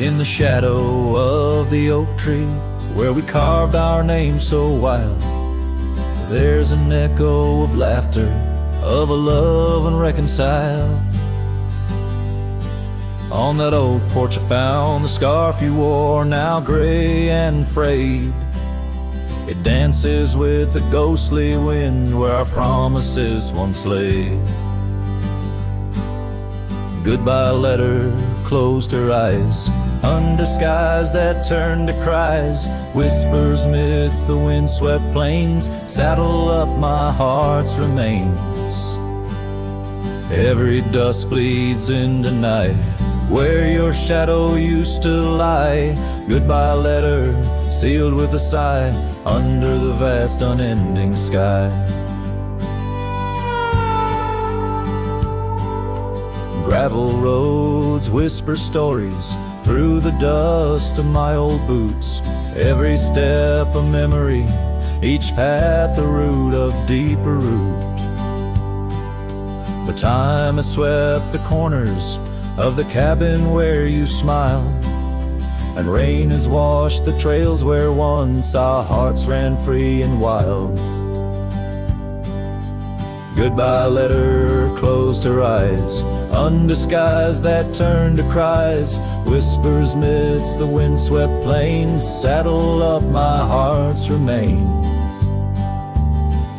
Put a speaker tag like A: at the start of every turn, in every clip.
A: In the shadow of the oak tree, where we carved our name so wild, there's an echo of laughter, of a love unreconciled. On that old porch I found the scarf you wore, now gray and frayed. It dances with the ghostly wind where our promises once lay. Goodbye letter closed her eyes, under skies that turned to cries. Whispers midst the windswept plains, saddle up my heart's remains. Every dusk bleeds into night, where your shadow used to lie. Goodbye letter sealed with a sigh, under the vast unending sky. Gravel roads whisper stories through the dust of my old boots. Every step a memory, each path a root of deeper root. But time has swept the corners of the cabin where you smiled, and rain has washed the trails where once our hearts ran free and wild. Goodbye letter closed her eyes, under skies that turned to cries. Whispers midst the windswept plains, saddle up my heart's remains.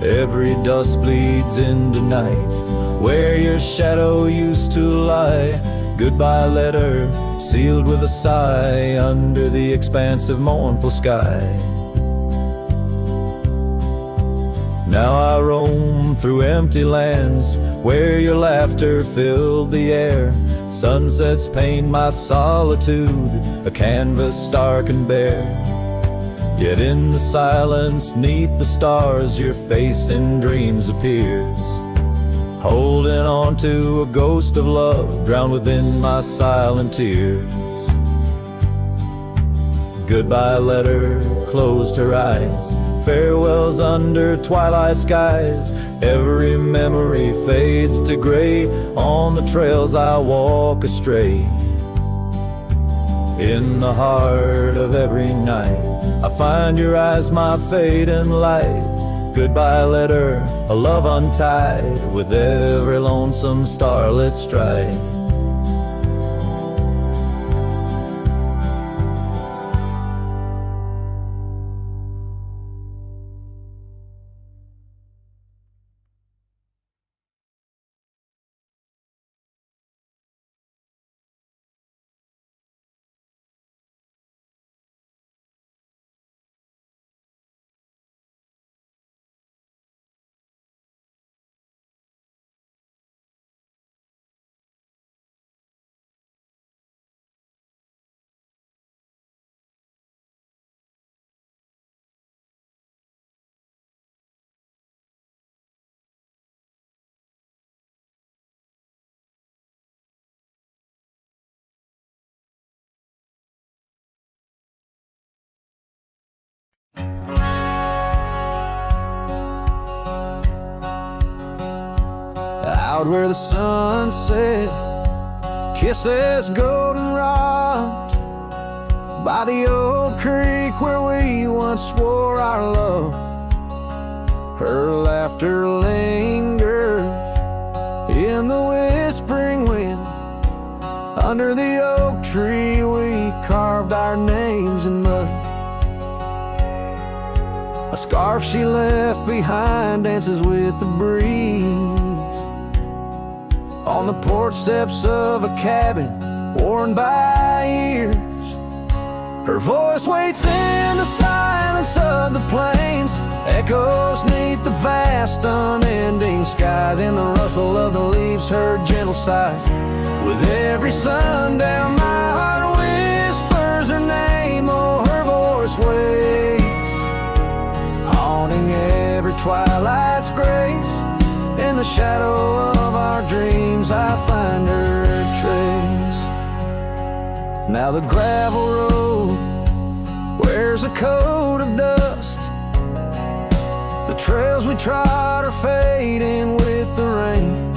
A: Every dusk bleeds into night, where your shadow used to lie. Goodbye letter sealed with a sigh, under the expansive mournful sky. Now I roam through empty lands, where your laughter filled the air. Sunsets paint my solitude, a canvas stark and bare. Yet in the silence, neath the stars, your face in dreams appears, holding on to a ghost of love, drowned within my silent tears. Goodbye letter closed her eyes, farewells under twilight skies. Every memory fades to gray, on the trails I walk astray. In the heart of every night, I find your eyes, my fading light. Goodbye letter, a love untied, with every lonesome starlit stride. Out where the sunset kisses goldenrod, by the old creek where we once swore our love, her laughter lingers in the whispering wind. Under the oak tree we carved our names in mud. A scarf she left behind dances with the breeze on the porch steps of a cabin worn by years. Her voice waits in the silence of the plains, echoes neath the vast unending skies. In the rustle of the leaves her gentle sighs, with every sundown my heart whispers her name. Oh, her voice waits, haunting every twilight's grace. In the shadow of our dreams I find her trace. Now the gravel road wears a coat of dust, the trails we trod are fading with the rain.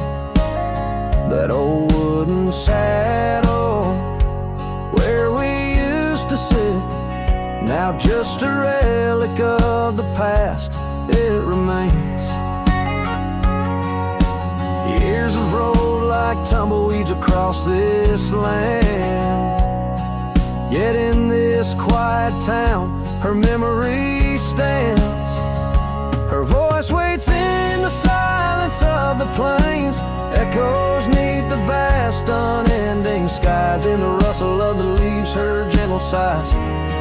A: That old wooden saddle where we now just a relic of the past, it remains. Years have rolled like tumbleweeds across this land, yet in this quiet town, her memory stands. Her voice waits in the silence of the plains, echoes neath the vast unending skies. In the rustle of the leaves, her gentle sighs.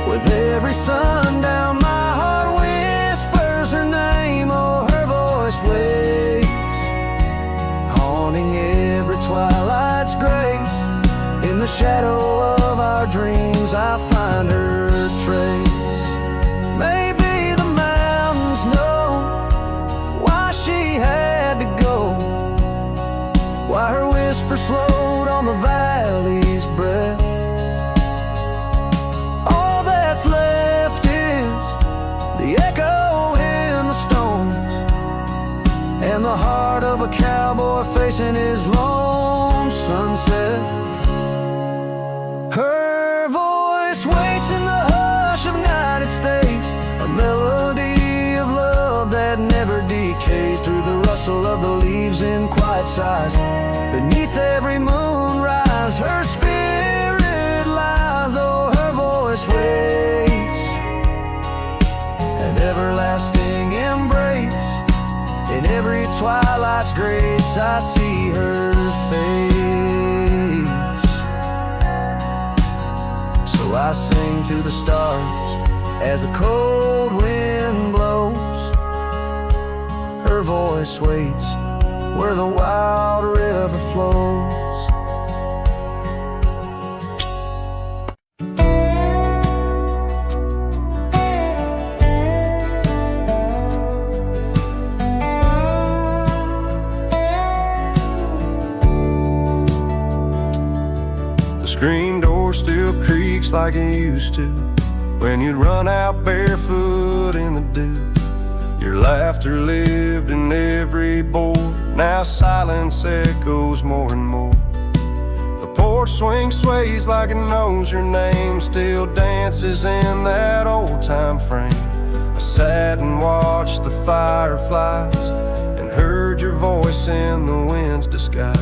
A: With every sundown, my heart whispers her name. Oh, her voice waits, haunting every twilight's grace. In the shadow of our dreams, I find her trace. Maybe the mountains know why she had to go, why her whisper slowed on the valley's breath. All that's left is the echo in the stones, and the heart of a cowboy facing his lone sunset. Her voice waits in the hush of night, it stays a melody of love that never decays. Through the rustle of the leaves in quiet sighs, beneath every moonrise, her spirit lies. Oh, her voice waits, an everlasting embrace. In every twilight's grace, I see her face. So I sing to the stars as the cold wind blows. Her voice waits where the wild river flows. The screen door still creaks like it used to when you'd run out barefoot in the dew. Your laughter lived in every board, now silence echoes more and more. The porch swing sways like it knows your name, still dances in that old-time frame. I sat and watched the fireflies and heard your voice in the wind's disguise.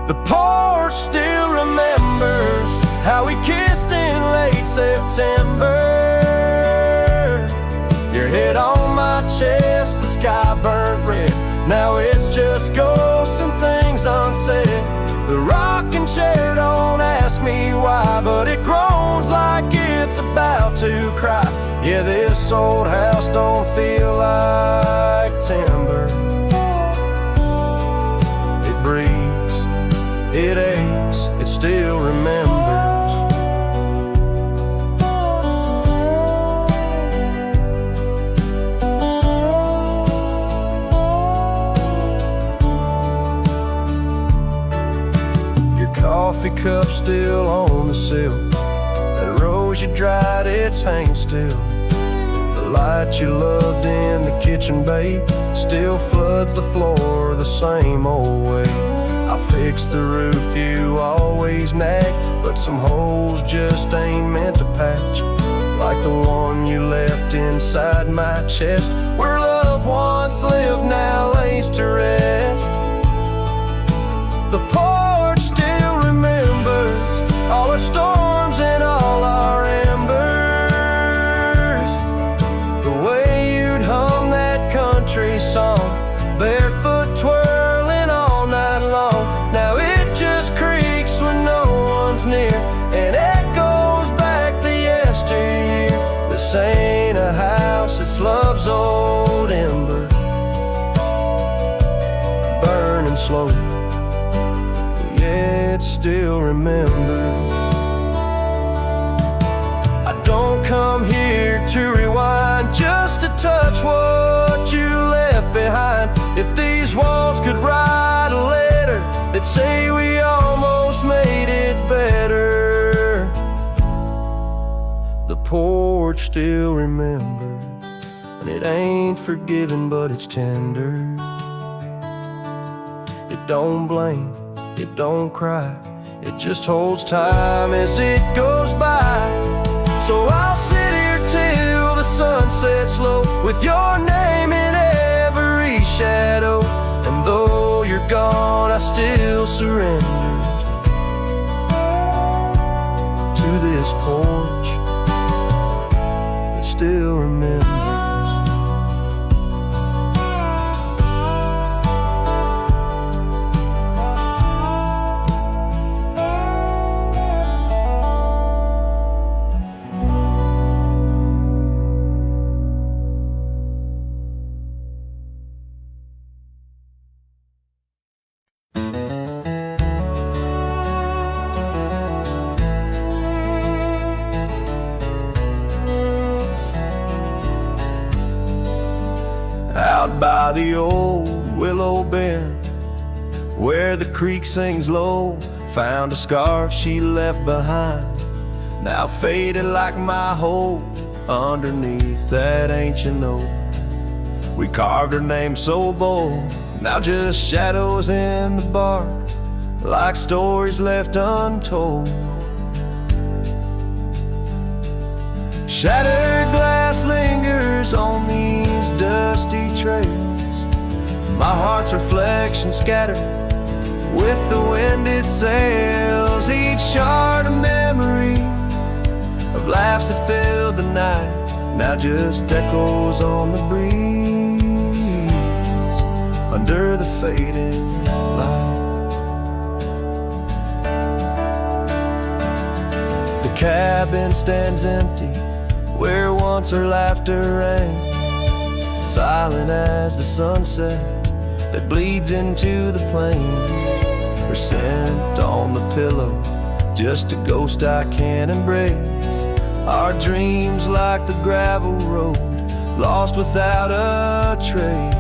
A: The porch still remembers how we kissed in late September. Your head on my chest, the sky burnt red. Now it's just ghosts and things unsaid. The rocking chair, don't ask me why, but it groans like it's about to cry. Yeah, this old house don't feel like timber. It breathes, it aches, it still remembers. Coffee cup still on the sill, that rose you dried, it's hanging still. The light you loved in the kitchen, babe, still floods the floor the same old way. I fixed the roof you always nag, but some holes just ain't meant to patch, like the one you left inside my chest, where love once lived now lays to rest. The porch still remembers all our storms and all our embers. The way you'd hum that country song, barefoot twirling all night long. Now it just creaks when no one's near, and echoes back the yesteryear. This ain't a house, it's love's old ember, burning slow. It still remembers. I don't come here to rewind, just to touch what you left behind. If these walls could write a letter, they'd say we almost made it better. The porch still remembers, and it ain't forgiving, but it's tender. It don't blame, it don't cry, it just holds time as it goes by. with your name in every shadow. And though you're gone, I still surrender to this porch that still remembers. Out by the old willow bend, where the creek sings low, found a scarf she left behind, now faded like my hope underneath that ancient oak. We carved her name so bold, now just shadows in the bark, like stories left untold. Shattered glass lingers on these dusty trails, my heart's reflection scattered with the wind it sails. Each shard a memory of laughs that filled the night, now just echoes on the breeze under the fading light. The cabin stands empty where once her laughter rang, silent as the sunset that bleeds into the plains. Her scent on the pillow, just a ghost I can't embrace. Our dreams like the gravel road, lost without a trace.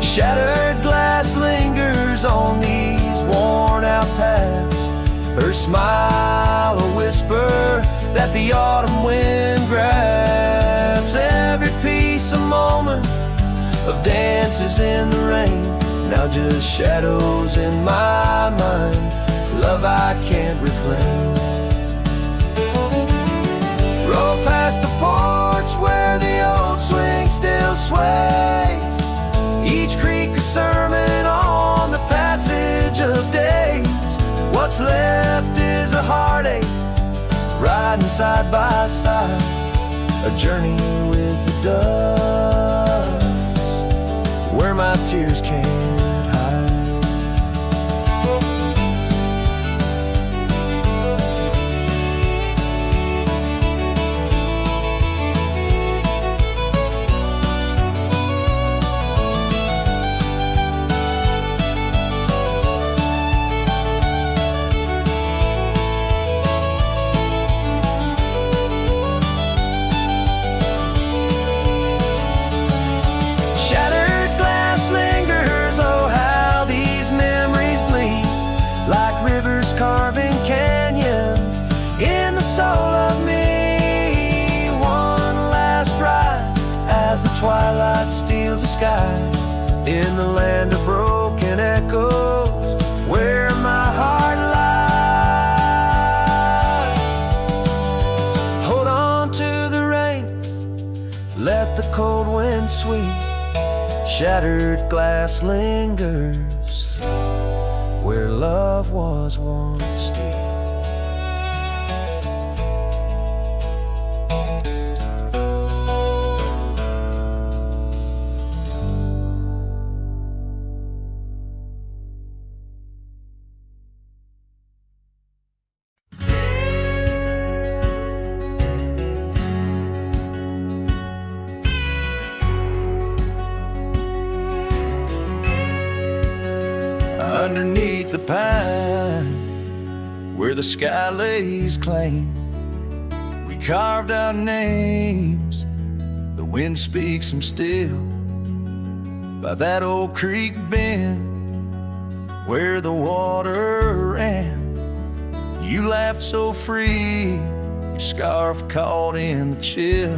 A: Shattered glass lingers on these worn out paths, her smile a whisper that the autumn wind grabs. Every piece a moment of dances in the rain, now just shadows in my mind, love I can't reclaim. Roll past the porch where the old swing still sways, each creek a sermon on the passage of days. What's left is a heartache, riding side by side, a journey with the dust, where my tears can't hide. Carving canyons in the soul of me. One last ride as the twilight steals the sky, in the land of broken echoes where my heart lies. Hold on to the reins, let the cold wind sweep. Shattered glass lingers where love was once deep. Underneath the pine, where the sky lays claim, we carved our names, the wind speaks them still. By that old creek bend, where the water ran, you laughed so free, your scarf caught in the chill.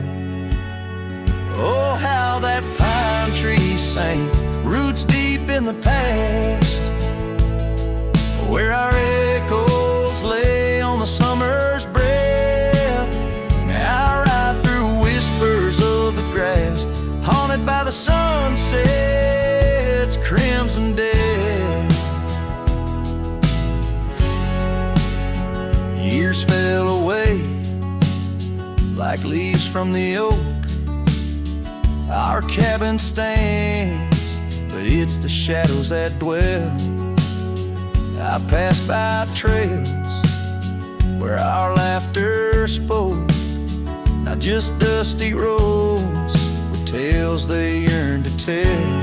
A: Oh, how that pine tree sang, roots deep in the past, where our echoes lay on the summer's breath. Now I ride through Years fell away like leaves from the oak. Our cabin stands, but it's the shadows that dwell. I pass by trails where our laughter spoke, not just dusty roads with tales they yearn to tell.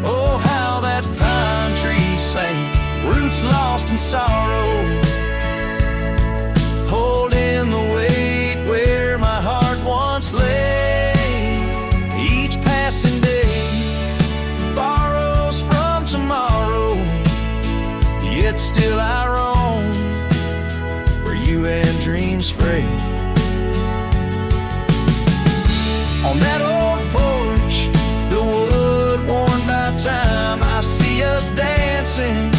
A: Oh, how that pine tree sang, roots lost in sorrow, holding the weight where my heart once lay. Each passing day borrows from tomorrow, yet still I roam where you and dreams fray. On that old porch, the wood worn by time, I see us dancing,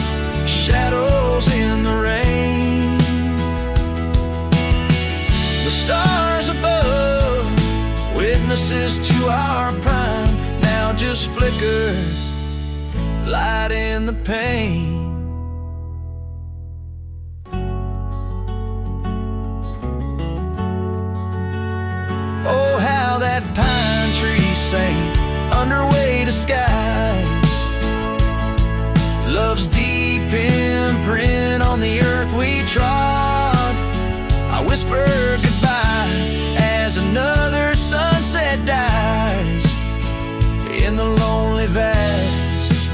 A: shadows in the rain. The stars above, witnesses to our prime, now just flickers, light in the pain. Oh, how that pine tree sang under weight of skies, love's deep imprint on the earth we trod. I whisper goodbye as another sunset dies. In the lonely vast,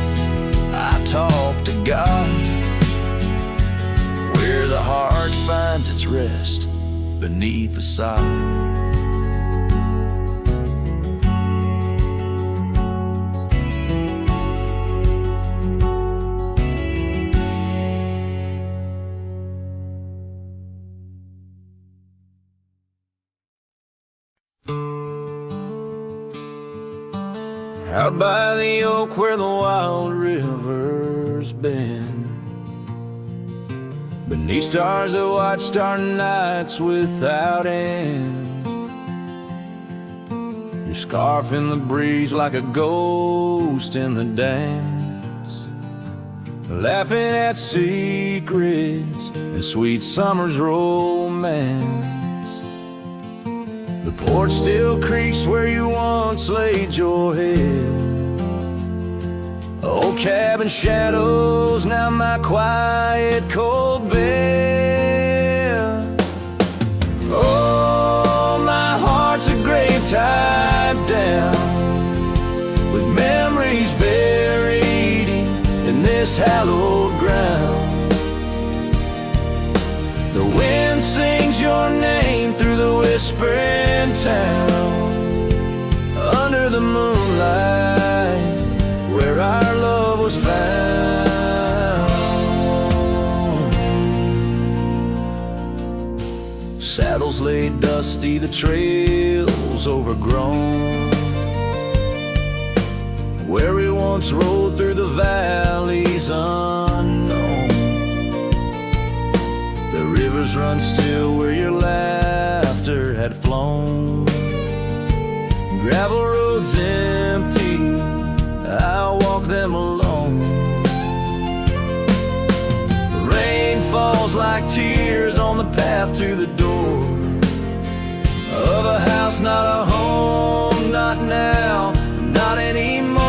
A: I talk to God, where the heart finds its rest beneath the sod. Out by the oak where the wild river's been, beneath stars that watched our nights without end. Your scarf in the breeze like a ghost in the dance, laughing at secrets and sweet summer's romance. The porch still creaks where you once laid your head. Old cabin shadows, now my quiet cold bed. Oh, my heart's a grave tied down, with memories buried in this hallowed ground. The wind sings your name through the whispering town, under the moonlight where our love was found. Saddles laid dusty, the trails overgrown, where we once rode through the valleys unknown. The rivers run still where your laughter had flown. Gravel roads empty, I'll walk them alone. Rain falls like tears on the path to the door of a house, not a home, not now, not anymore.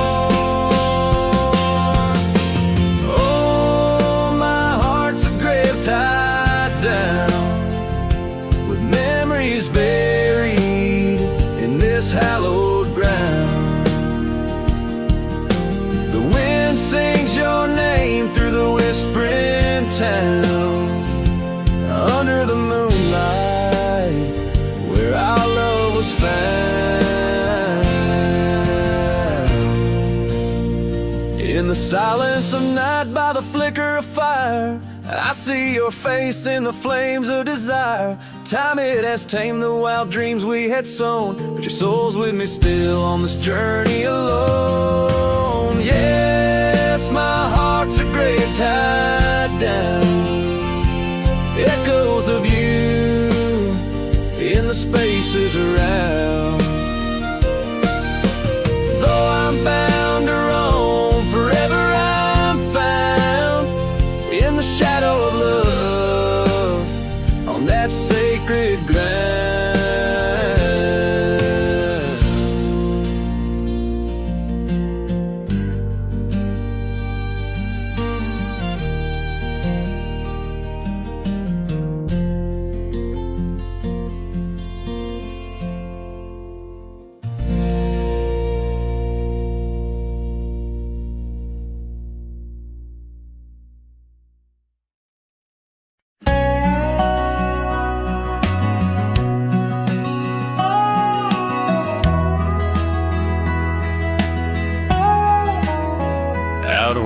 A: Oh, my heart's a grave tied down, with memories buried in this hallowed ground. The wind sings your name through the whispering town, under the moonlight where our love was found. In the silence of night, by the flicker of fire, I see your face in the flames of desire. Time, it has tamed the wild dreams we had sown, but your soul's with me still on this journey alone. Yes, my heart's a grave tied down, echoes of you in the spaces around. Though I'm bound to roam, forever I'm found in the shadow of love. that sacred ground.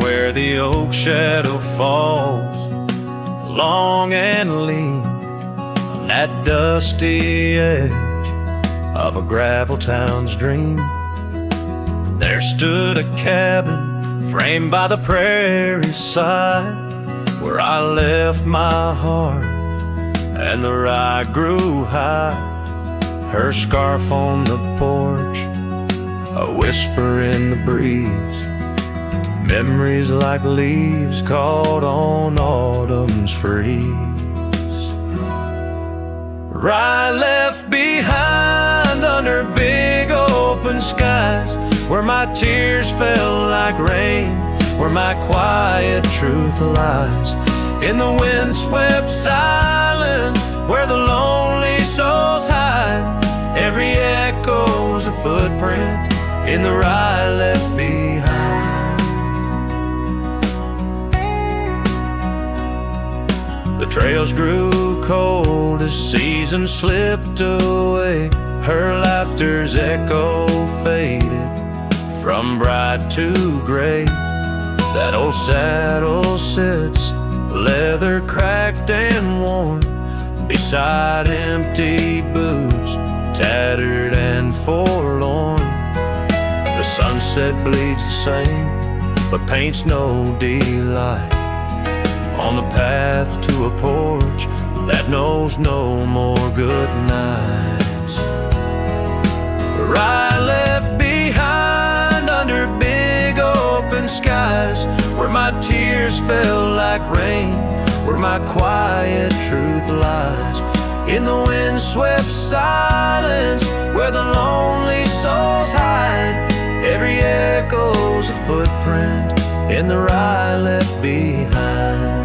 B: Where the oak shadow falls, long and lean, on that dusty edge of a gravel town's dream, there stood a cabin framed by the prairie's side, where I left my heart and the rye grew high. Her scarf on the porch, a whisper in the breeze, memories like leaves caught on autumn's freeze. Rye left behind under big open skies, where my tears fell like rain, where my quiet truth lies. In the windswept silence, where the lonely souls hide, every echo's a footprint in the rye left behind. The trails grew cold as seasons slipped away. Her laughter's echo faded from bright to gray. That old saddle sits, leather cracked and worn, beside empty boots, tattered and forlorn. The sunset bleeds the same, but paints no delight on the path to a porch that knows no more good nights. Rye left behind under big open skies, where my tears fell like rain, where my quiet truth lies. In the windswept silence, where the lonely souls hide, every echo's a footprint in the rye left behind.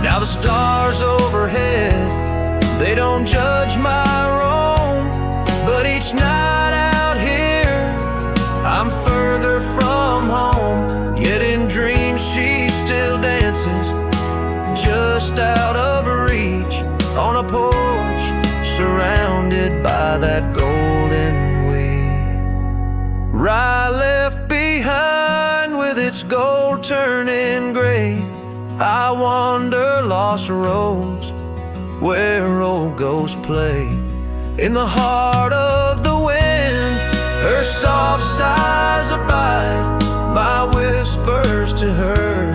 B: Now the stars overhead, they don't judge my wrong, but each night out here I'm further from home. Yet in dreams she still dances, just out of reach, on a porch surrounded by that golden wheat. Rye left behind with its gold turning gray, I wander lost roads where old ghosts play. In the heart of the wind, her soft sighs abide, my whispers to her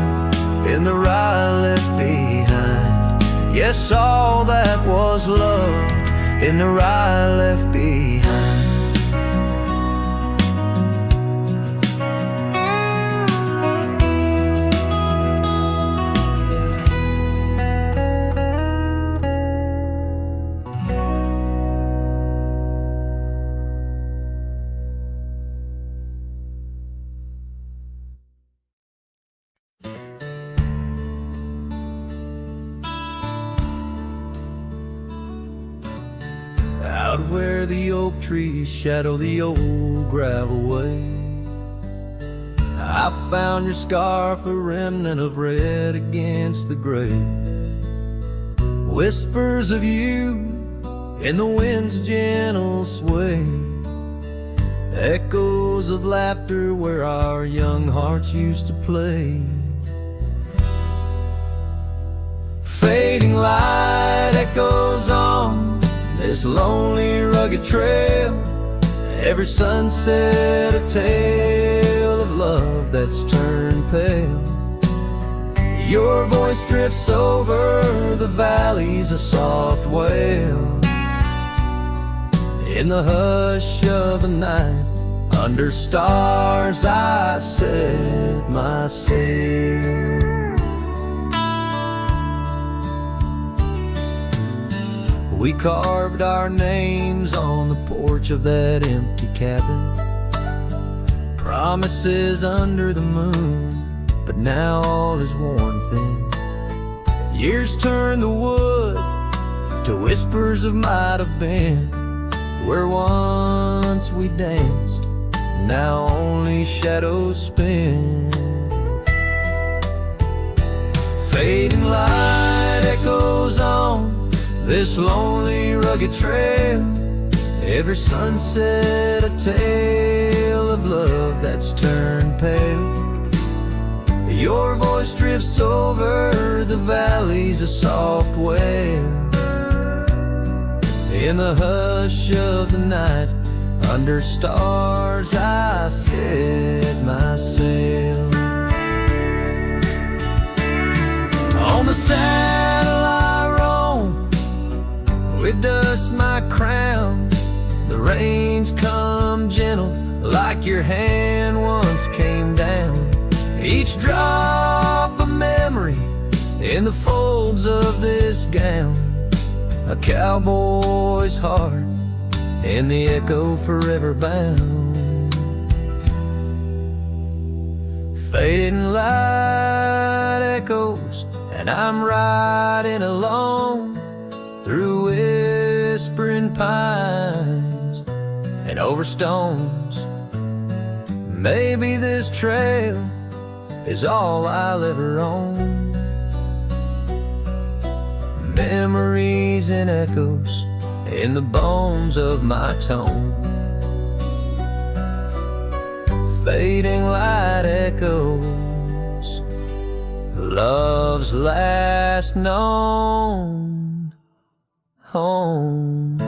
B: in the rye left behind. Yes, all that was loved in the rye left behind. Out where the oak trees shadow the old gravel way, I found your scarf, a remnant of red against the gray. Whispers of you in the wind's gentle sway, echoes of laughter where our young hearts used to play. Fading light echoes on this lonely rugged trail, every sunset a tale of love that's turned pale. Your voice drifts over the valleys, a soft wail. In the hush of the night, under stars I set my sail.
A: We carved our names on the porch of that empty cabin. Promises under the moon, but now all is worn thin. Years turn the wood to whispers of might have been. Where once we danced, now only shadows spin. Fading light echoes on this lonely rugged trail. Every sunset a tale of love that's turned pale. Your voice drifts over the valleys, a soft wail. In the hush of the night, under stars I set my sail. On the saddle I roam, with dust my crown. The rains come gentle, like your hand once came down. Each drop a memory in the folds of this gown. A cowboy's heart in the echo forever bound. Fading light echoes, and I'm riding alone through whispering pines and over stones. Maybe this trail is all I'll ever own. Memories and echoes in the bones of my tone. Fading light echoes, love's last known home.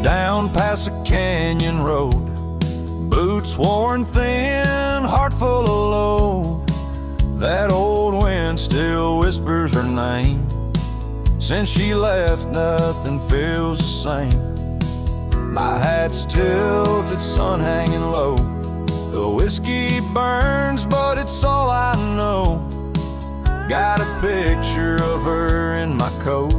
B: Down past a canyon road, boots worn thin, heart full of load. That old wind still whispers her name. Since she left, nothing feels the same. My hat's tilted, sun hanging low. The whiskey burns, but it's all I know. Got a picture of her in my coat,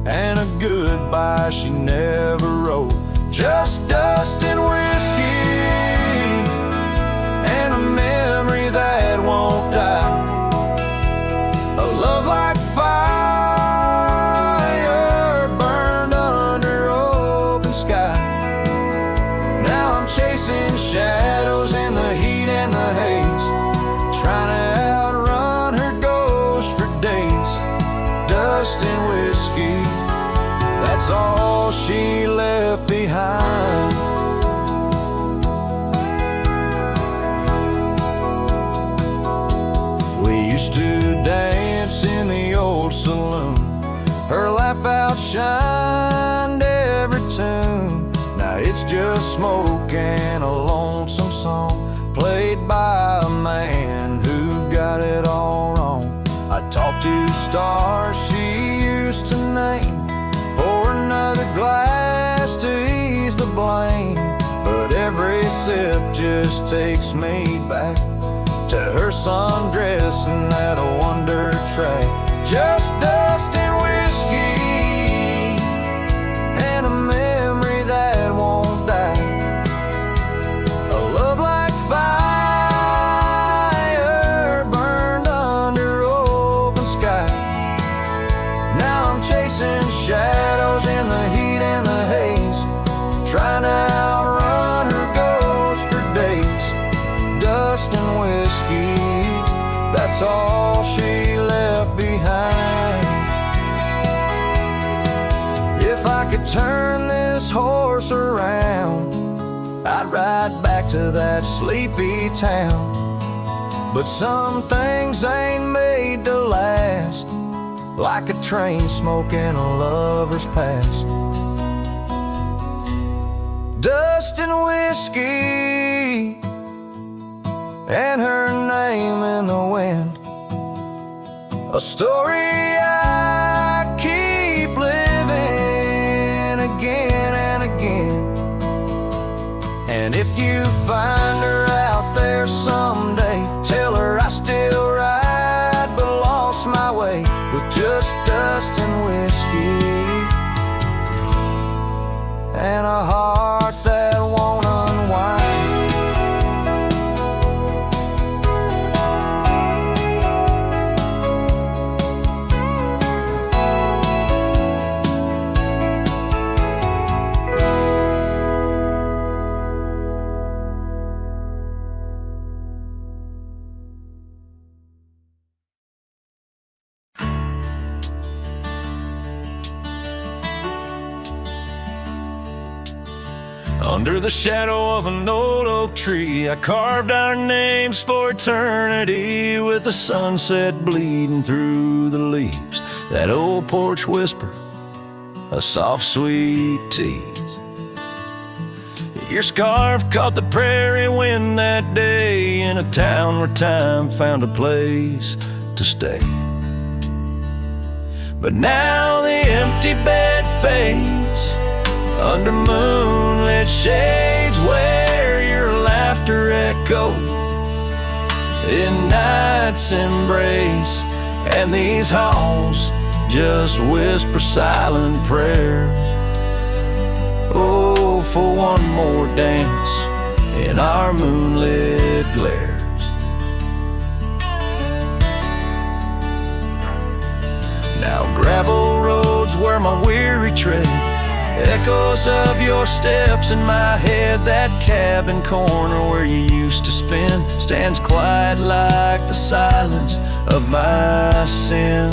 B: and a goodbye she never wrote. Just dust and whiskey, and a memory that won't die. A love like fire, burned under open sky. Now I'm chasing shadows in the heat and the haze, trying to outrun her ghost for days. Dust and whiskey, that's all she left behind. We used to dance in the old saloon. Her laugh outshined every tune. Now it's just smoke and a lonesome song, played by a man who got it all wrong. I talked to stars she used to name, pour another glass to ease the blame. But every sip just takes me back to her sundress and that wonder track. Just dust and whiskey, and a memory that won't die. A love like fire, burned under open sky. Now I'm chasing shadows in the heat and the haze, trying to outrun her ghost for days. Dust and whiskey, that's all she left behind. If I could turn this horse around, I'd ride back to that sleepy town. But some things ain't made to last, like a train smoke in a lover's past. dust and whiskey, and her name in the wind. A story I keep living again and again. And if you find her out there someday, tell her I still ride but lost my way, with just dust and whiskey and a heart that won't unwind. Under the shadow of an old oak tree, I carved our names for eternity, with the sunset bleeding through the leaves. That old porch whisper, a soft sweet tease. Your scarf caught the prairie wind that day, in a town where time found a place to stay. But now the empty bed fades under moonlit shades, where your laughter echoed in night's embrace, and these halls just whisper silent prayers. Oh, for one more dance in our moonlit glares. Now gravel roads where my weary tread, echoes of your steps in my head. That cabin corner where you used to spend stands quiet like the silence of my sin.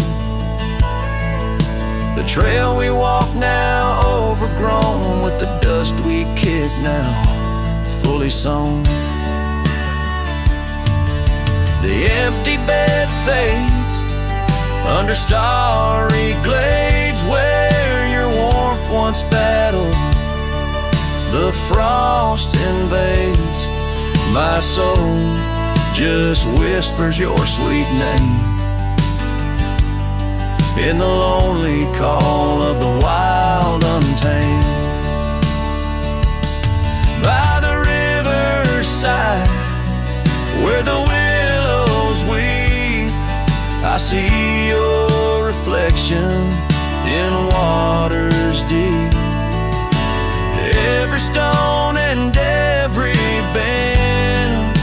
B: The trail we walk now overgrown, with the dust we kick now fully sown. The empty bed fades under starry glades, where your warmth once battled the frost invades. My soul just whispers your sweet name in the lonely call of the wild untamed. By the riverside where the willows weep, I see your reflection in waters deep. Every stone and every bend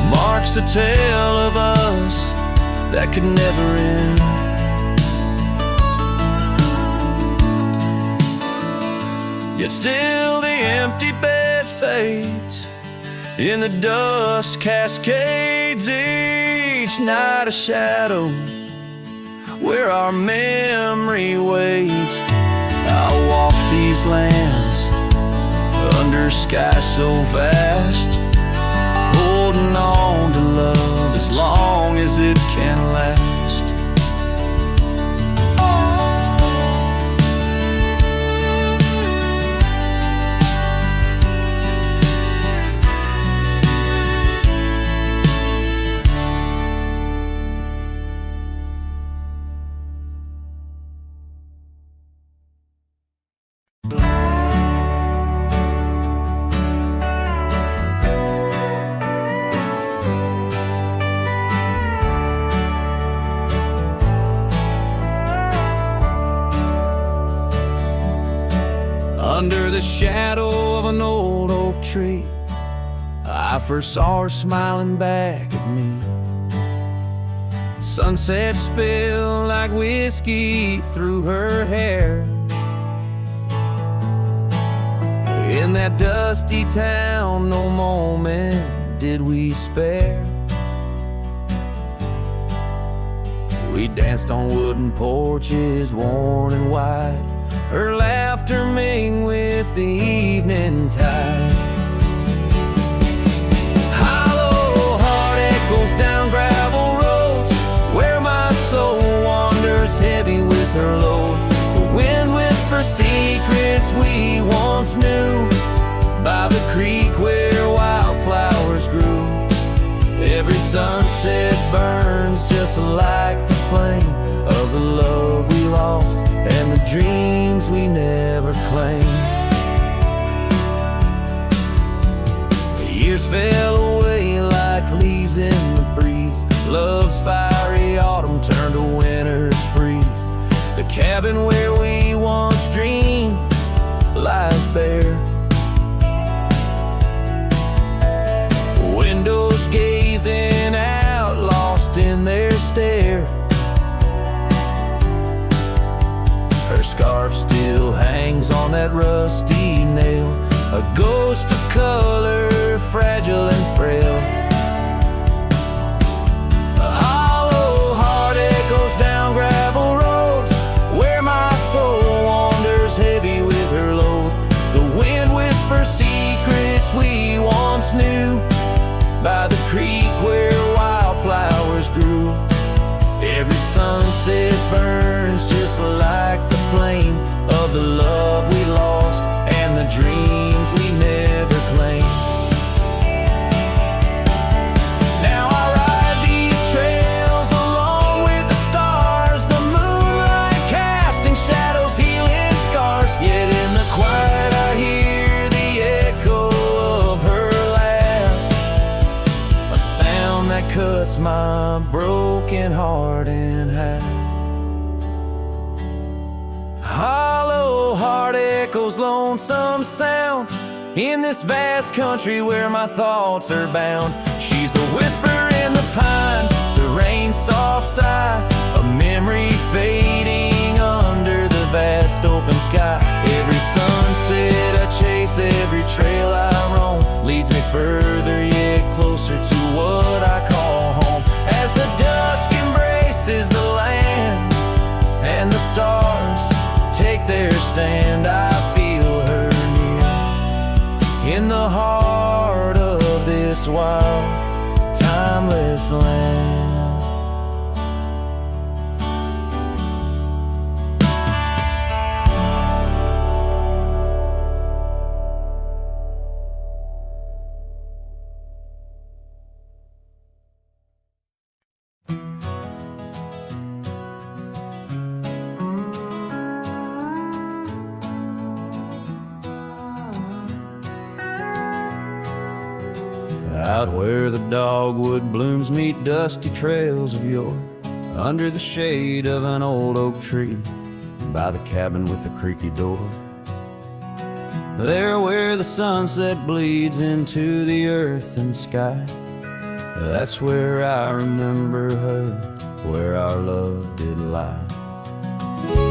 B: marks a tale of us that could never end. Yet still the empty bed fades, in the dust cascades each night a shadow where our memory waits. I'll walk these lands under sky so vast, holding on to love as long as it can last. Under the shadow of an old oak tree, I first saw her smiling back at me. Sunset spilled like whiskey through her hair. In that dusty town, no moment did we spare. We danced on wooden porches, worn and wide, her laughter mingled with the evening tide. Hollow heart echoes down gravel roads, where my soul wanders heavy with her load. The wind whispers
A: secrets we once knew, by the creek where wildflowers grew. Every sunset burns just like the flame of the love we lost and the dreams we never claimed. The years fell away like leaves in the breeze. Love's fiery autumn turned to winter's freeze. The cabin where we once dreamed lies bare. Windows gazing out, lost in their stare. Her scarf still hangs on that rusty nail, a ghost of color, fragile and frail. A hollow heart echoes down gravel roads, where my soul wanders heavy with her load. The wind whispers secrets we once knew, by the creek where wildflowers grew. Every sunset burns just like the flame of the love we lost and the dreams we never claimed. Now I ride these trails along with the stars, the moonlight casting shadows, healing scars. Yet in the quiet I hear the echo of her laugh, a sound that cuts my broken heart in half. Hollow heart echoes lonesome sound in this vast country where my thoughts are bound. She's the whisper in the pine, the rain's soft sigh, a memory fading under the vast open sky. Every sunset I chase, every trail I roam, leads me further yet closer to what I call home. As the dusk embraces the land and the stars take their stand, I feel her near in the heart of this wild, timeless land. Out where the dogwood blooms meet dusty trails of yore, under the shade of an old oak tree, by the cabin with the creaky door. There where the sunset bleeds into the earth and sky, that's where I remember her, where our love did lie.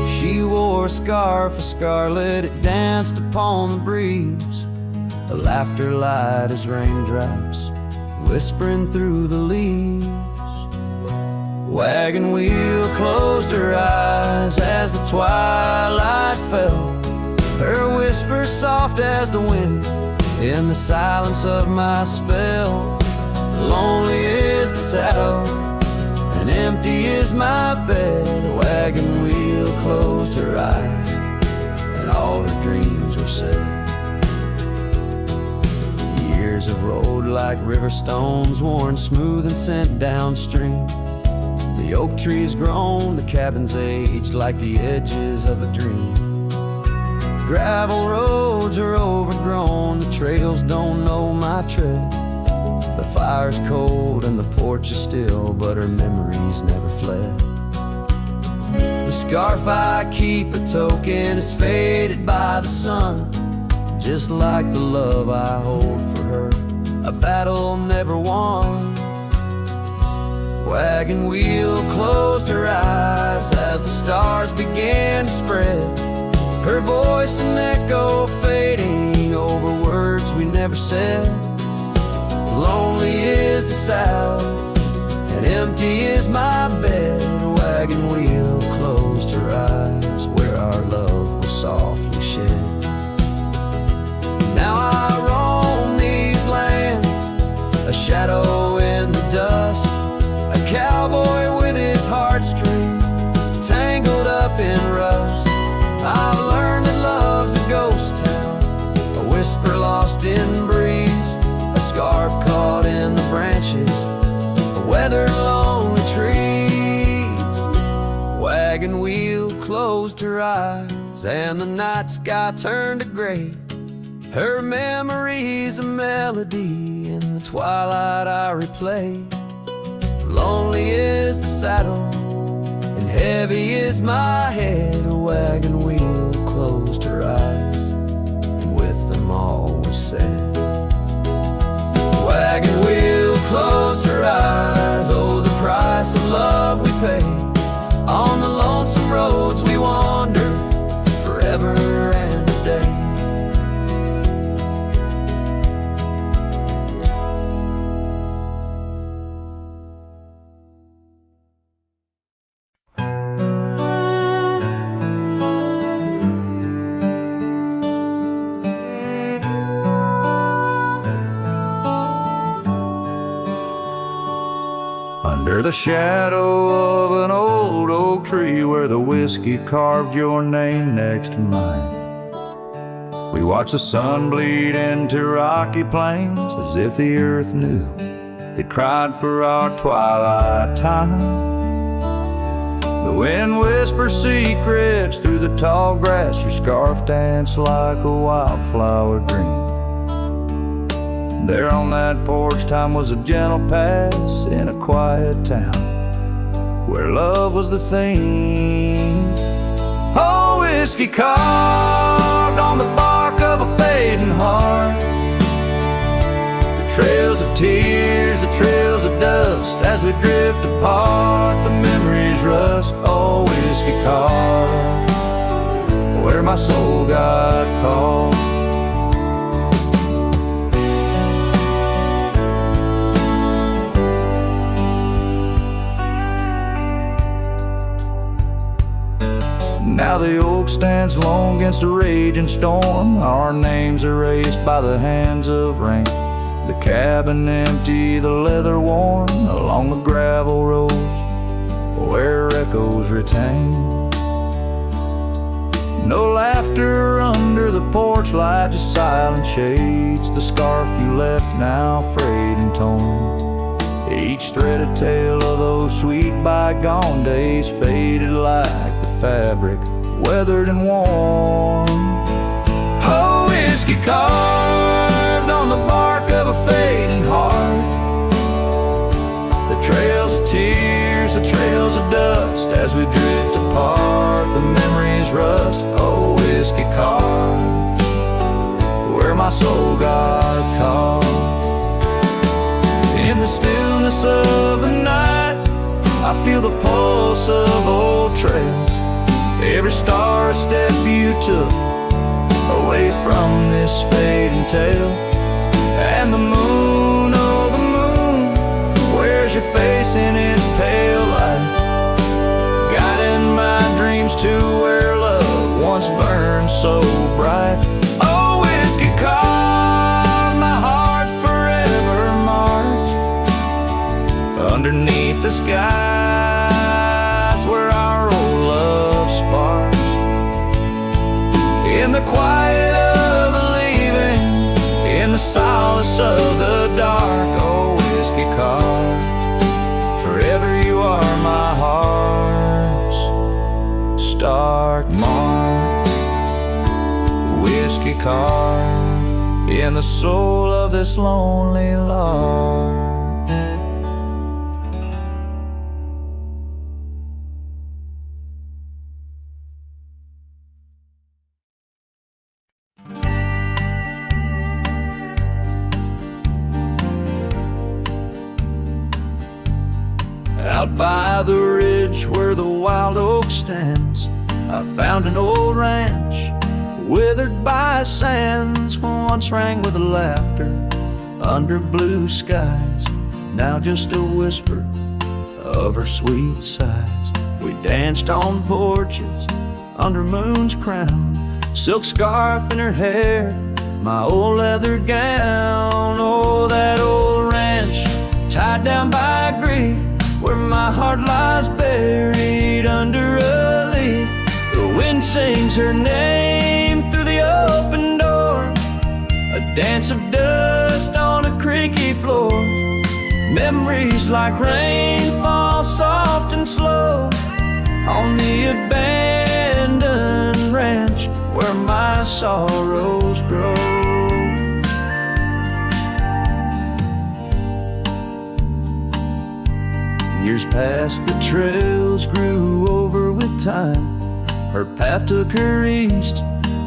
A: She wore a scarf of scarlet, it danced upon the breeze, a laughter light as raindrops whispering through the leaves. Wagon wheel closed her eyes as the twilight fell, her whisper soft as the wind in the silence of my spell. Lonely is the saddle and empty is my bed. The wagon wheel closed her eyes and all her dreams were said. Years have rolled like river stones, worn smooth and sent downstream. The oak tree's grown, the cabin's aged like the edges of a dream. Gravel roads are overgrown, the trails don't know my tread. The fire's cold and the porch is still, but her memories never fled. The scarf I keep a token is faded by the sun, just like the love I hold for her, a battle never won. Wagon wheel closed her eyes as the stars began to spread, her voice an echo fading over words we never said. Lonely is the saddle and empty is my bed. Wagon wheel closed her eyes where our love was softly shed. Now I roam these lands, a shadow in the dust, a cowboy with his heartstrings tangled up in rust. I've learned that branches, weathered lonely trees. Wagon wheel closed her eyes and the night sky turned to gray. Her memory's a melody in the twilight I replay. Lonely is the saddle and heavy is my head. A wagon wheel closed her eyes and with them all was said. Wagon wheel closed her eyes, oh the price of love we pay. On the lonesome roads we wander forever and a day.
C: Under the shadow of an old oak tree where the whiskey carved your name next to mine, we watched the sun bleed into rocky plains as if the earth knew it cried for our twilight time. The wind whispers secrets through the tall grass. Your scarf danced like a wildflower dream. There on that porch, time was a gentle pass in a quiet town where love was the theme. Oh, whiskey carved on the bark of a fading heart. The trails of tears, the trails of dust, as we drift apart, the memories rust. Oh, whiskey carved where my soul got caught. Now the oak stands alone against a raging storm, our names erased by the hands of rain. The cabin empty, the leather worn, along the gravel roads where echoes retain. No laughter under the porch light, just silent shades. The scarf you left now frayed and torn, each thread a tale of those sweet bygone days, faded like the fabric, weathered and worn. Oh, whiskey carved on the bark of a fading heart. The trails of tears, the trails of dust, as we drift apart, the memories rust. Oh, whiskey carved where my soul got caught. In the stillness of the night, I feel the pulse of old trails. Every star step you took away from this fading tale. And the moon, oh the moon, wears your face in its pale light, guiding my dreams to where love once burned so bright. Oh, whiskey carved my heart forever marked underneath the skies where our old love sparks. In the quiet of the leaving, in the solace of the dark. Oh, whiskey carved, forever you are my heart's stark mark. Whiskey carved in the soul of this lonely lark. Out by the ridge where the wild oak stands, I found an old ranch, withered by sands, once rang with laughter under blue skies, now just a whisper of her sweet sighs. We danced on porches under moon's crown, silk scarf in her hair, my old leather gown. Oh, that old ranch tied down by grief, where my heart lies buried under a leaf. The wind sings her name through the open door, a dance of dust on a creaky floor. Memories like rain fall soft and slow on the abandoned ranch where my sorrows grow. Years passed, the trails grew over with time. Her path took her east,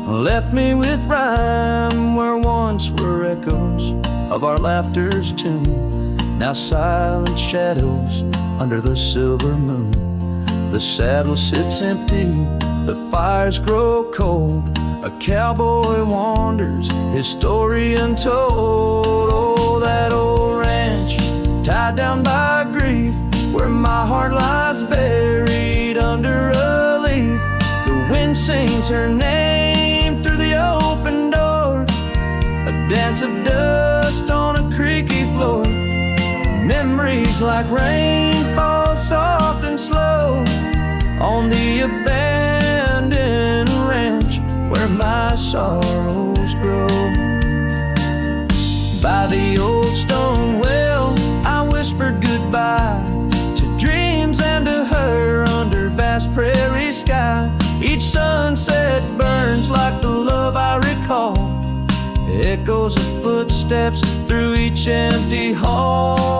C: left me with rhyme where once were echoes of our laughter's tune. Now silent shadows under the silver moon. The saddle sits empty, the fires grow cold. A cowboy wanders, his story untold. Oh, that old ranch, tied down by grief, where my heart lies buried under a leaf. The wind sings her name through the open door, a dance of dust on a creaky floor. Memories like rain fall soft and slow on the abandoned ranch where my sorrows grow. By the old stone well, I whispered goodbye to dreams and to her under vast prairie sky. Each sunset burns like the love I recall, echoes of footsteps through each empty hall.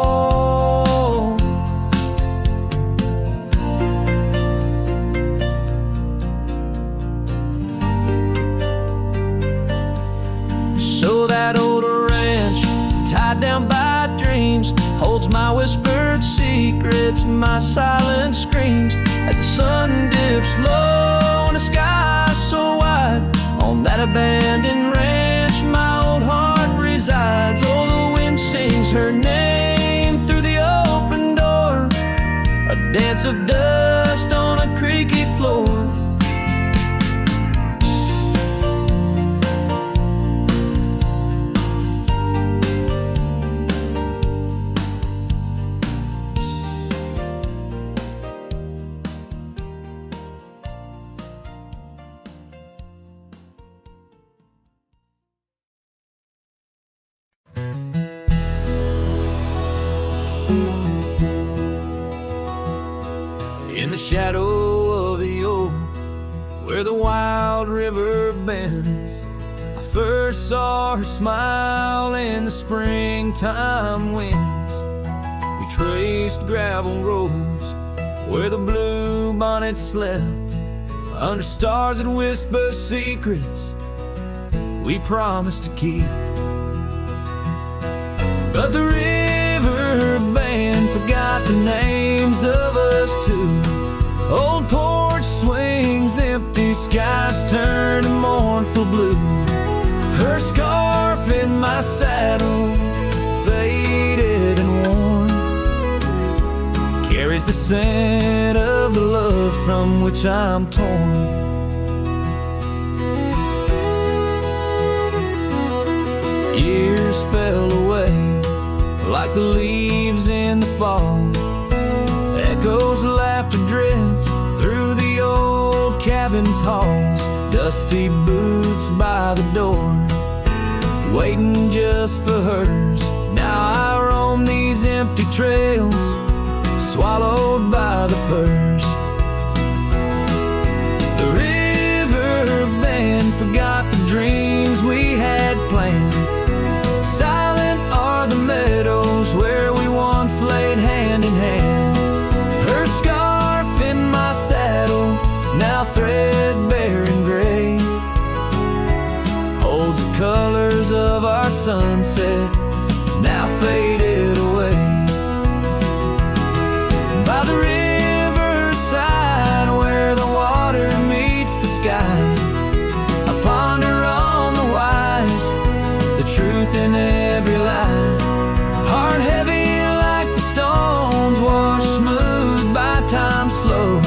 C: So that old ranch, tied down by dreams, holds my whispered secrets, my silent screams. As the sun dips low in a sky so wide, on that abandoned ranch my old heart resides. Oh, the wind sings her name through the open door, a dance of dust on a creaky floor. In the shadow of the oak, where the wild river bends, I first saw her smile in the springtime winds. We traced gravel roads where the blue bonnets slept, under stars that whisper secrets we promised to keep. But the river band forgot the names of us two. Old porch swings empty, skies turned to mournful blue. Her scarf in my saddle, faded and worn, carries the scent of the love from which I'm torn. Years fell away like the leaves in the fall. Echoes of laughter drift through the old cabin's halls. Dusty boots by the door, waiting just for hers. Now I roam these empty trails, swallowed by the firs. The river band forgot the dreams we had planned. Silent are the meadows where we once laid hand in hand. Her scarf in my saddle, now threadbare and gray, holds the colors of our sunset, now faded away. By the riverside where the water meets the sky, I ponder on the wise, the truth in every lie. Heart heavy like the stones washed smooth by time's flow,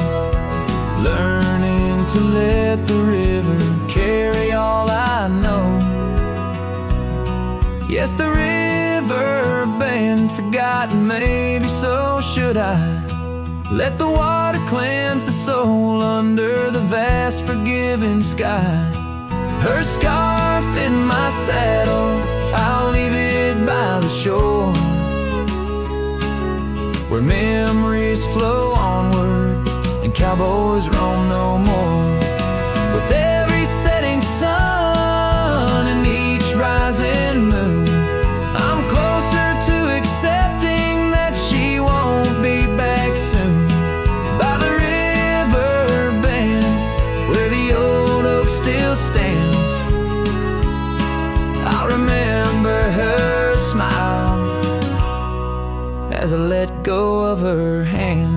C: learning to let the river carry all I know. Yes, the river band forgotten, maybe so should I. Let the water cleanse the soul under the vast forgiving sky. Her scarf in my saddle, I'll leave it by the shore.
A: where memories flow onward and cowboys roam no more. With every setting sun and each rising moon, I'm closer to accepting that she won't be back soon. By the river bend, where the old oak still stands, I'll remember her smile as I let go of her hands.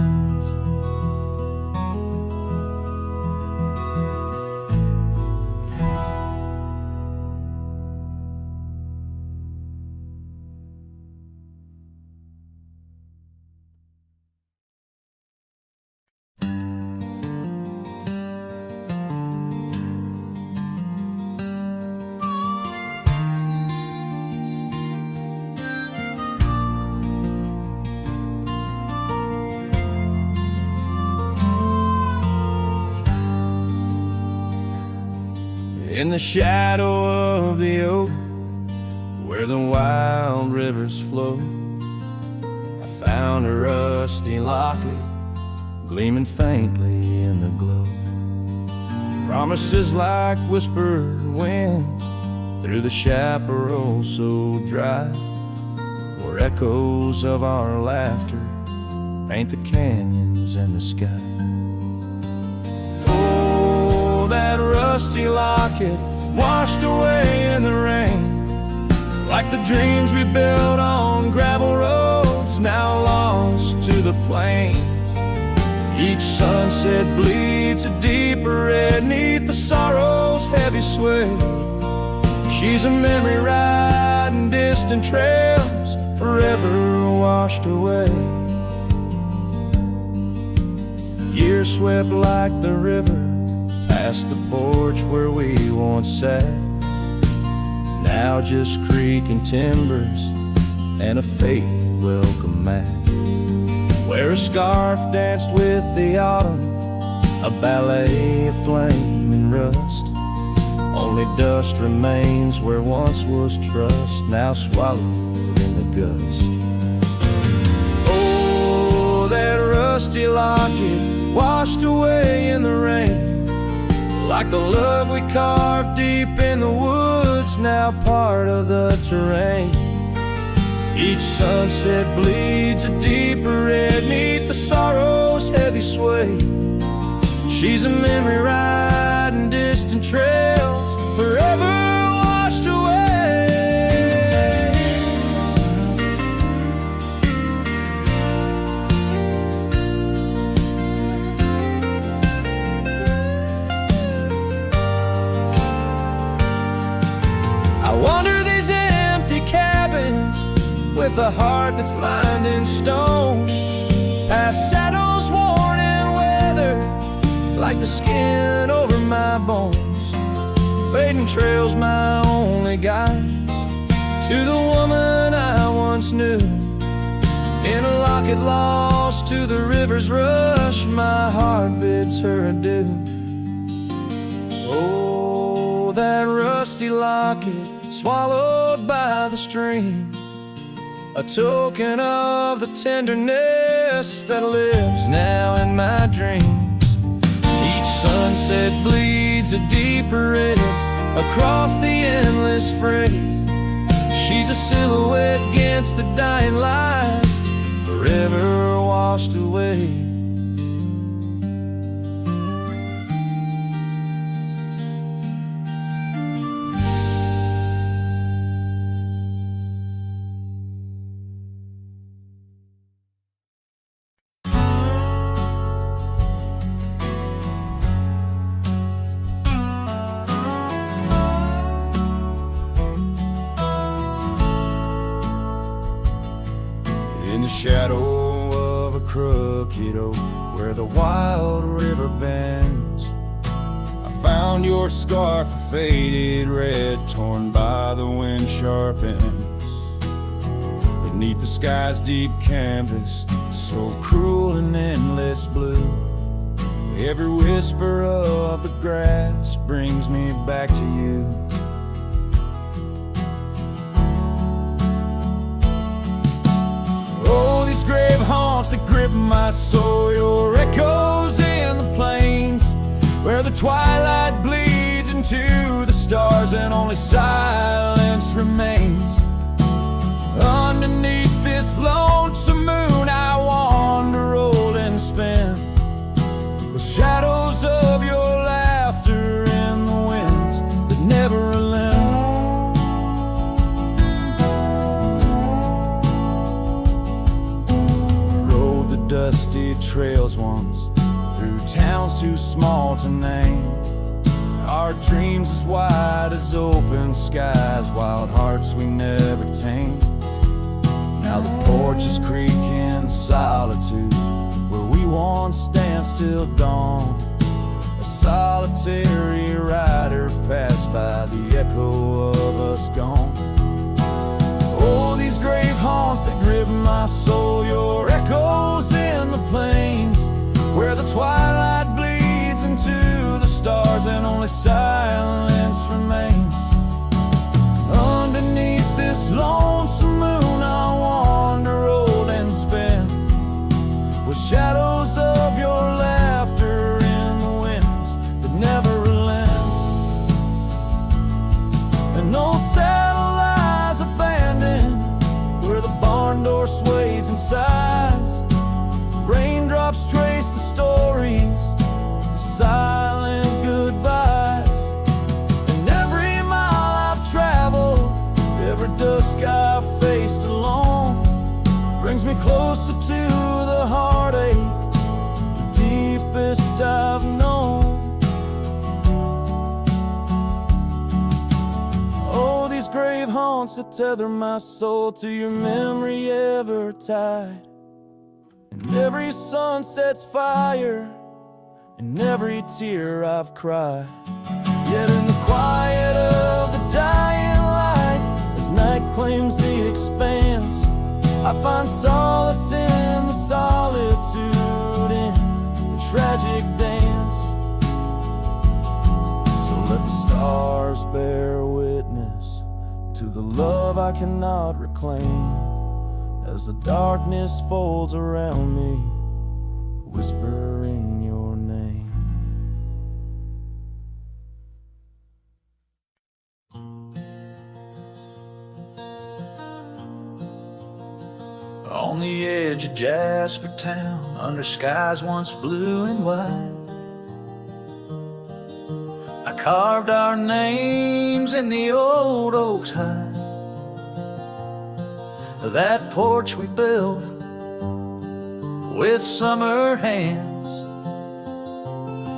A: In the shadow of the oak, where the wild rivers flow, I found a rusty locket gleaming faintly in the glow. Promises like whispered winds through the chaparral so dry, where echoes of our laughter paint the canyons and the sky. That rusty locket washed away in the rain, like the dreams we built on gravel roads now lost to the plains. Each sunset bleeds a deeper red neath the sorrow's heavy sway. She's a memory riding distant trails, forever washed away. Years swept like the river past the porch where we once sat, now just creaking timbers and a faded welcome mat, where a scarf danced with the autumn, a ballet of flame and rust. Only dust remains where once was trust, now swallowed in the gust. Oh, that rusty locket washed away in the rain, like the love we carved deep in the woods, now part of the terrain. Each sunset bleeds a deeper red neath the sorrow's heavy sway. She's a memory riding distant trails, forever washed away. I wander these empty cabins with a heart that's lined in stone, past saddles worn and weathered like the skin over my bones. Fading trails my only guides to the woman I once knew. In a locket lost to the river's rush, my heart bids her adieu. Oh, that rusty locket swallowed by the stream, a token of the tenderness that lives now in my dreams. Each sunset bleeds a deeper red across the endless fray. She's a silhouette against the dying light, forever washed away. In the shadow of a crooked oak, where the wild river bends, I found your scarf, a faded red, torn by the wind sharp ends. Beneath the sky's deep canvas, so cruel and endless blue, every whisper of the grass brings me back to you. grave haunts haunts that grip my soul. Your echoes in the plains, where the twilight bleeds into the stars and only silence remains. Underneath this lonesome moon I wander, roll and spin, with shadows of your laughter in the winds that never relent. We rode the dusty trails once, through towns too small to name. Our dreams as wide as open skies, wild hearts we never tamed. Now the porches creak in solitude, where we once danced till dawn. A solitary rider passed by, the echo of us gone. Oh, these grave haunts that grip my soul, your echoes in the plains, where the twilight bleeds into the stars and only silence remains. Underneath this lonesome moon I wander, old and spent, with shadows of your laughter in the winds that never relent. An old saddle lies abandoned, where the barn door sways and sighs. Raindrops trace the stories, the silent goodbyes. And every mile I've traveled, every dusk I've faced alone, brings me closer to the heartache, the deepest I've known. Oh, these grave haunts that tether my soul to your memory ever tied. And every sunset's fire, and every tear I've cried. Yet in the quiet of the dying light, as night claims the expanse, I find solace in the solitude, in the tragic dance. So let the stars bear witness to the love I cannot reclaim, as the darkness folds around me, whispering your name.
C: On the edge of Jasper Town, under skies once blue and white, I carved our names in the old oak's hide. That porch we built with summer hands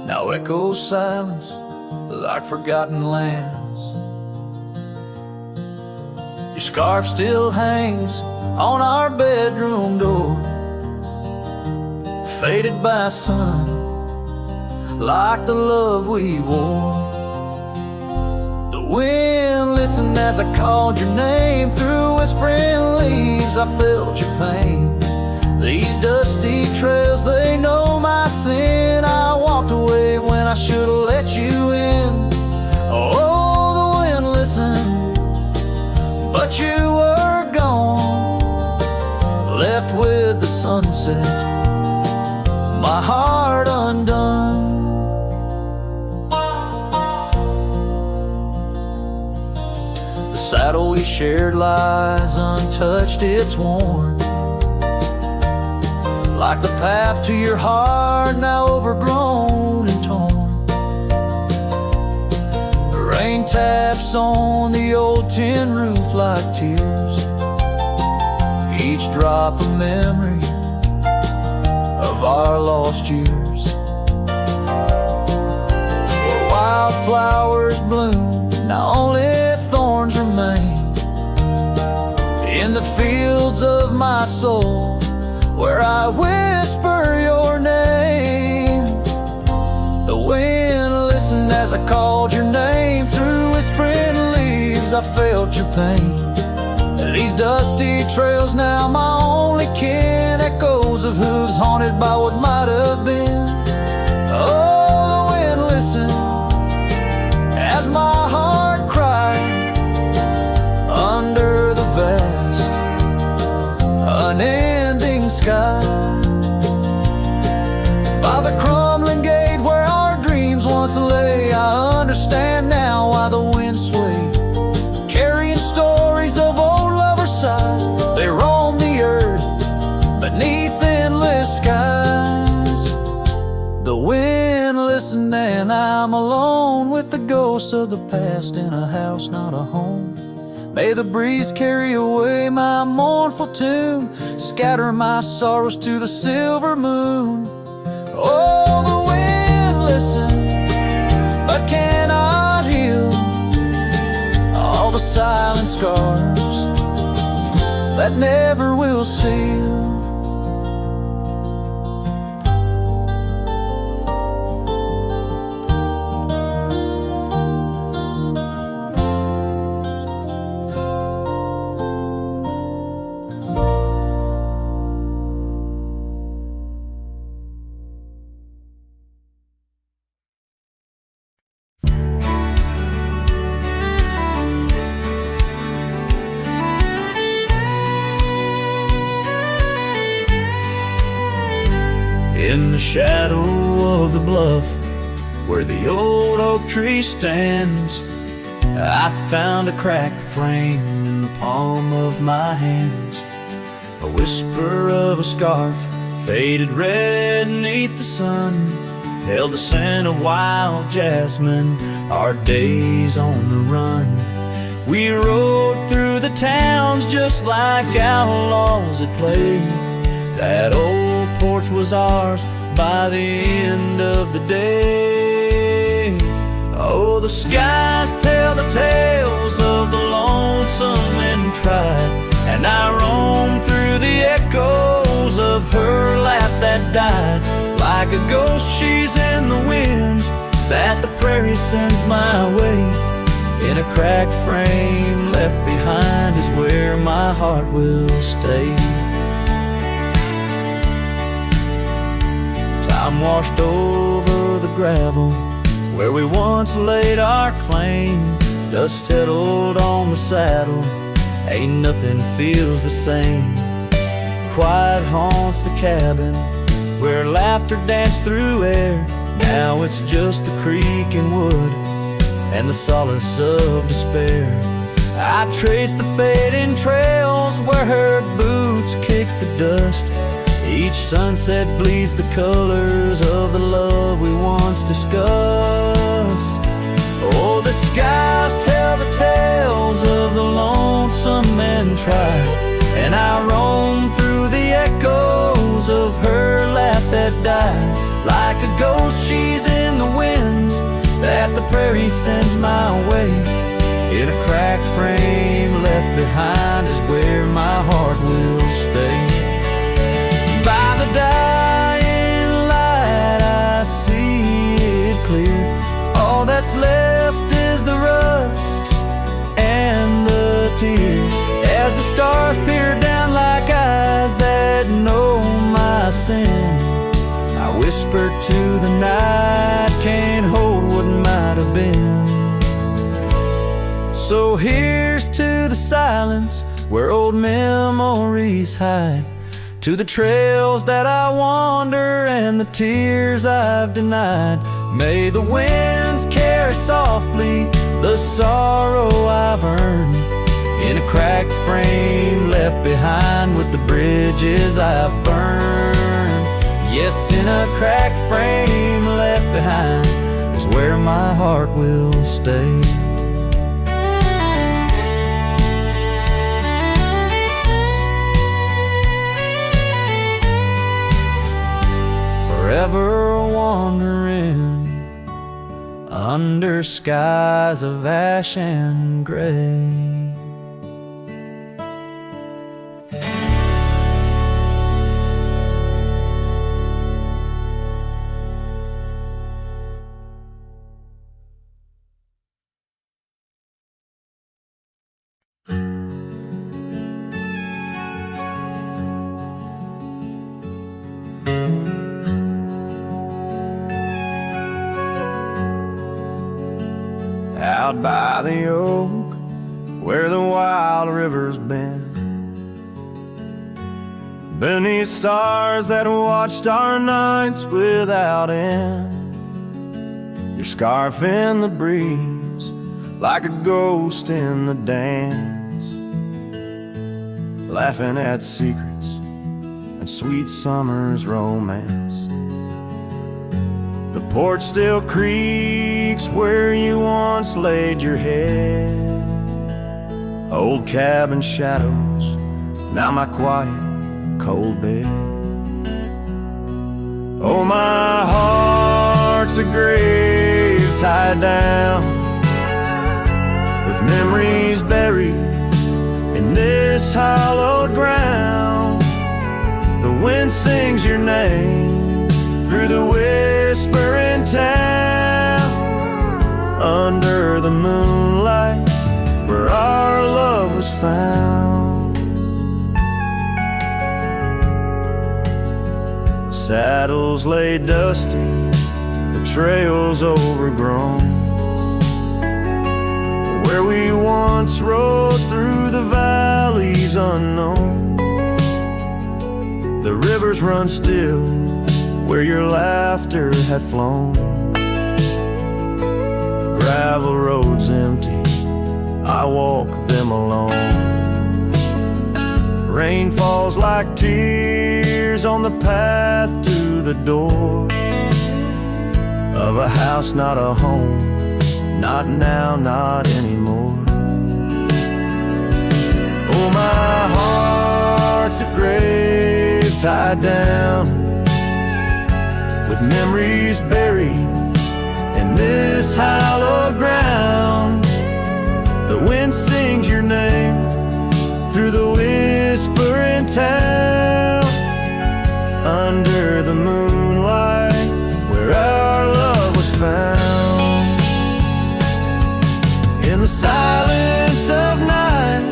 C: now echoes silence like forgotten lands. Your scarf still hangs on our bedroom door, faded by sun like the love we wore. The wind listened as I called your name, through whispering leaves I felt your pain. These dusty trails, they know my sin. I walked away when I should have let you in. Oh, the wind listened, but you were gone, left with the sunset, my heart undone. The saddle we shared lies untouched, it's worn, like the path to your heart, now overgrown and torn. The rain taps on the old tin roof like tears, each drop a memory of our lost years. Where wildflowers bloom, now only thorns remain. In the fields of my soul, where I whisper your name. The wind listened as I called your name, through whispering leaves I felt your pain. These dusty trails now my only kin, echoes of hooves haunted by what might have been. Oh, the wind listened as my heart cried under the vast unending sky.
A: once lay. I understand now why the wind swayed, carrying stories of old lover sighs. They roam the earth beneath endless skies. The wind listened and I'm alone with the ghosts of the past in a house, not a home. May the breeze carry away my mournful tune, scatter my sorrows to the silver moon. Oh, the wind listened, but cannot heal all the silent scars that never will seal.
C: In the shadow of the bluff, where the old oak tree stands, I found a cracked frame in the palm of my hands. A whisper of a scarf, faded red beneath the sun, held the scent of wild jasmine, our days on the run. We rode through the towns just like outlaws at play. That old porch was ours by the end of the day. Oh, the skies tell the tales of the lonesome and tried, and I roam through the echoes of her laugh that died. Like a ghost she's in the winds that the prairie sends my way. In a cracked frame left behind is where my heart will stay. Time washed over the gravel where we once laid our claim. Dust settled on the saddle, ain't nothing feels the same. Quiet haunts the cabin where laughter danced through air. Now it's just the creek and wood and the solace of despair. I trace the fading trails where her boots kick the dust. Each sunset bleeds the colors of the love we once discussed. Oh, the skies tell the tales of the lonesome and tried, and I roam through the echoes of her laugh that died. Like a ghost she's in the winds that the prairie sends my way. In a cracked frame left behind is where my heart will stay. By the dying light I see it clear. All that's left is the rust and the tears, as the stars peer down like eyes that know my sin. I whisper to the night, can't hold what might have been. So here's to the silence where old memories hide, to the trails that I wander and the tears I've denied. May the winds carry softly the sorrow I've earned. In a cracked frame left behind with the bridges I've burned. Yes, in a cracked frame left behind is where my heart will stay. Forever wandering under skies of ash and gray.
A: Out by the oak, where the wild river's been, beneath stars that watched our nights without end, your scarf in the breeze, like a ghost in the dance, laughing at secrets and sweet summer's romance. The porch still creaks where you once laid your head. Old cabin shadows, now my quiet, cold bed. Oh, my heart's a grave tied down, with memories buried in this hallowed ground. The wind sings your name through the whispering town, under the moonlight where our love was found. Saddles lay dusty, the trails overgrown, where we once rode through the valleys unknown. The rivers run still where your laughter had flown. Gravel roads empty, I walk them alone. Rain falls like tears on the path to the door of a house, not a home, not now, not anymore. Oh, my heart's a grave tied down, with memories buried in this hallowed ground. The wind sings your name through the whispering town, under the moonlight where our love was found. In the silence of night,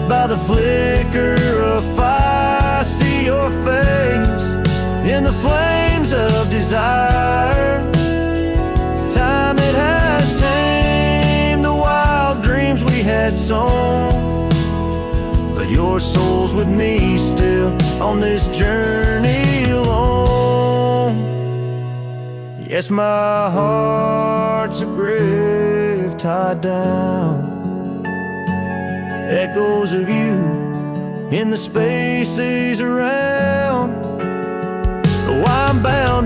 A: by the flicker of fire, I see your face in the flames of desire. Time, it has tamed the wild dreams we had sown, but your soul's with me still on this journey alone. Yes, my heart's a grave tied down, echoes of you in the spaces around. Oh, I'm bound